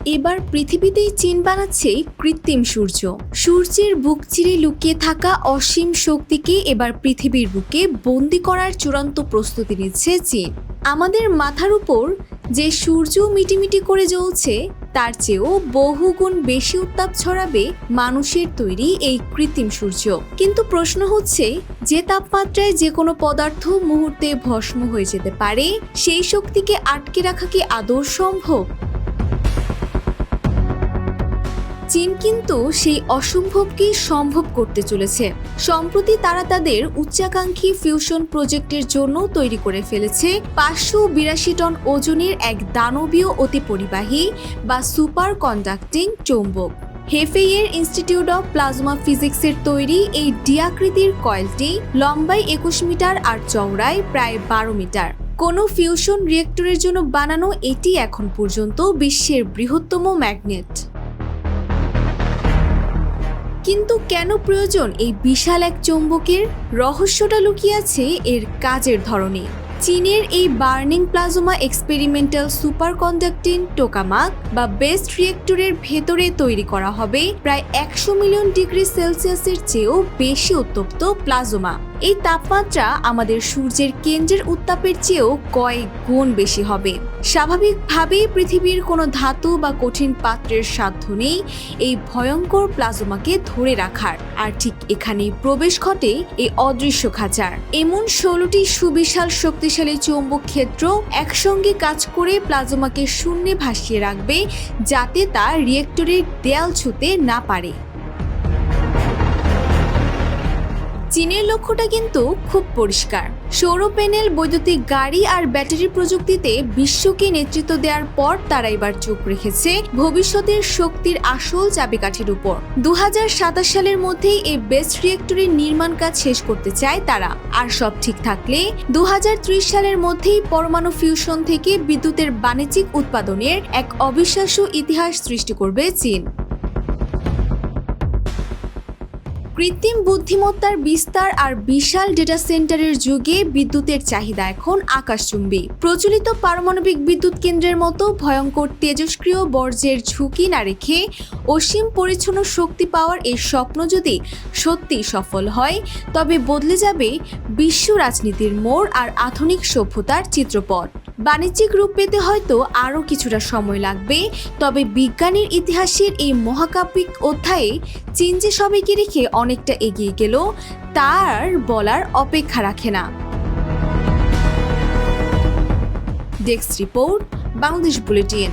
এবার পৃথিবীতেই চীন বানাচ্ছে কৃত্রিম সূর্য। সূর্যের বুক চিরে লুকিয়ে থাকা অসীম শক্তিকে এবার পৃথিবীর বুকে বন্দি করার চূড়ান্ত প্রস্তুতি নিচ্ছে চীন। আমাদের মাথার উপর যে সূর্য মিটিমিটি করে জ্বলছে তার চেয়েও বহুগুণ বেশি উত্তাপ ছড়াবে মানুষের তৈরি এই কৃত্রিম সূর্য। কিন্তু প্রশ্ন হচ্ছে, যে তাপমাত্রায় যে কোনো পদার্থ মুহূর্তে ভস্ম হয়ে যেতে পারে, সেই শক্তিকে আটকে রাখা কি আদৌ সম্ভব? চীন কিন্তু সেই অসম্ভবকে সম্ভব করতে চলেছে। সম্প্রতি তারা তাদের উচ্চাকাঙ্ক্ষী ফিউশন প্রজেক্টের জন্য তৈরি করে ফেলেছে 582 টন ওজনের এক দানবীয় অতিপরিবাহী বা সুপার কন্ডাক্টিং চৌম্বক। হেফেইয়ের ইনস্টিটিউট অব প্লাজমা ফিজিক্সের তৈরি এই ডি-আকৃতির কয়েলটি লম্বায় 21 মিটার আর চওড়ায় প্রায় 12 মিটার। কোনো ফিউশন রিয়েক্টরের জন্য বানানো এটি এখন পর্যন্ত বিশ্বের বৃহত্তম ম্যাগনেট। কিন্তু কেন প্রয়োজন এই বিশাল এক চৌম্বকের? রহস্যটা লুকিয়ে আছে এর কাজের ধরনে। চীনের এই burning plasma experimental super conducting টোকামাক বা বেস্ট রিয়েক্টরের ভেতরে তৈরি করা হবে প্রায় 100 মিলিয়ন ডিগ্রি সেলসিয়াসের চেয়েও বেশি উত্তপ্ত প্লাজমা। এই তাপমাত্রা আমাদের সূর্যের কেন্দ্রের উত্তাপের চেয়েও কয়েক গুণ বেশি হবে। স্বাভাবিকভাবেই পৃথিবীর কোনো ধাতু বা কঠিন পাত্রের সাধ্য নেই এই ভয়ঙ্কর প্লাজমাকে ধরে রাখার। আর ঠিক এখানেই প্রবেশ ঘটে এই অদৃশ্য খাঁচার। এমন 16টি সুবিশাল শক্তিশালী চৌম্বক ক্ষেত্র একসঙ্গে কাজ করে প্লাজমাকে শূন্যে ভাসিয়ে রাখবে, যাতে তা রিয়েক্টরের দেয়াল ছুঁতে না পারে। চীনের লক্ষ্যটা কিন্তু খুব পরিষ্কার। সৌর প্যানেল, বৈদ্যুতিক গাড়ি আর ব্যাটারি প্রযুক্তিতে বিশ্বকে নেতৃত্ব দেওয়ার পর তারা এবার চোখ রেখেছে ভবিষ্যতের শক্তির আসল চাবিকাঠির উপর। 2027 সালের মধ্যেই এই বেস্ট রিয়েক্টরের নির্মাণ কাজ শেষ করতে চায় তারা। আর সব ঠিক থাকলে 2030 সালের মধ্যেই পরমাণু ফিউশন থেকে বিদ্যুতের বাণিজ্যিক উৎপাদনের এক অবিশ্বাস্য ইতিহাস সৃষ্টি করবে চীন। কৃত্রিম বুদ্ধিমত্তার বিস্তার আর বিশাল ডেটা সেন্টারের যুগে বিদ্যুতের চাহিদা এখন আকাশচুম্বী। প্রচলিত পারমাণবিক বিদ্যুৎ কেন্দ্রের মতো ভয়ঙ্কর তেজস্ক্রিয় বর্জ্যের ঝুঁকি না রেখে অসীম পরিচ্ছন্ন শক্তি পাওয়ার এই স্বপ্ন যদি সত্যি সফল হয়, তবে বদলে যাবে বিশ্ব রাজনীতির মোড় আর আধুনিক সভ্যতার চিত্রপট। বাণিজ্যিক রূপ পেতে হয়তো আরও কিছুটা সময় লাগবে, তবে বিজ্ঞানের ইতিহাসের এই মহাকাব্যিক অধ্যায়ে চীন যে সবাইকে রেখে অনেকটা এগিয়ে গেল, তার বলার অপেক্ষা রাখে না। Desk report, Bangladesh bulletin.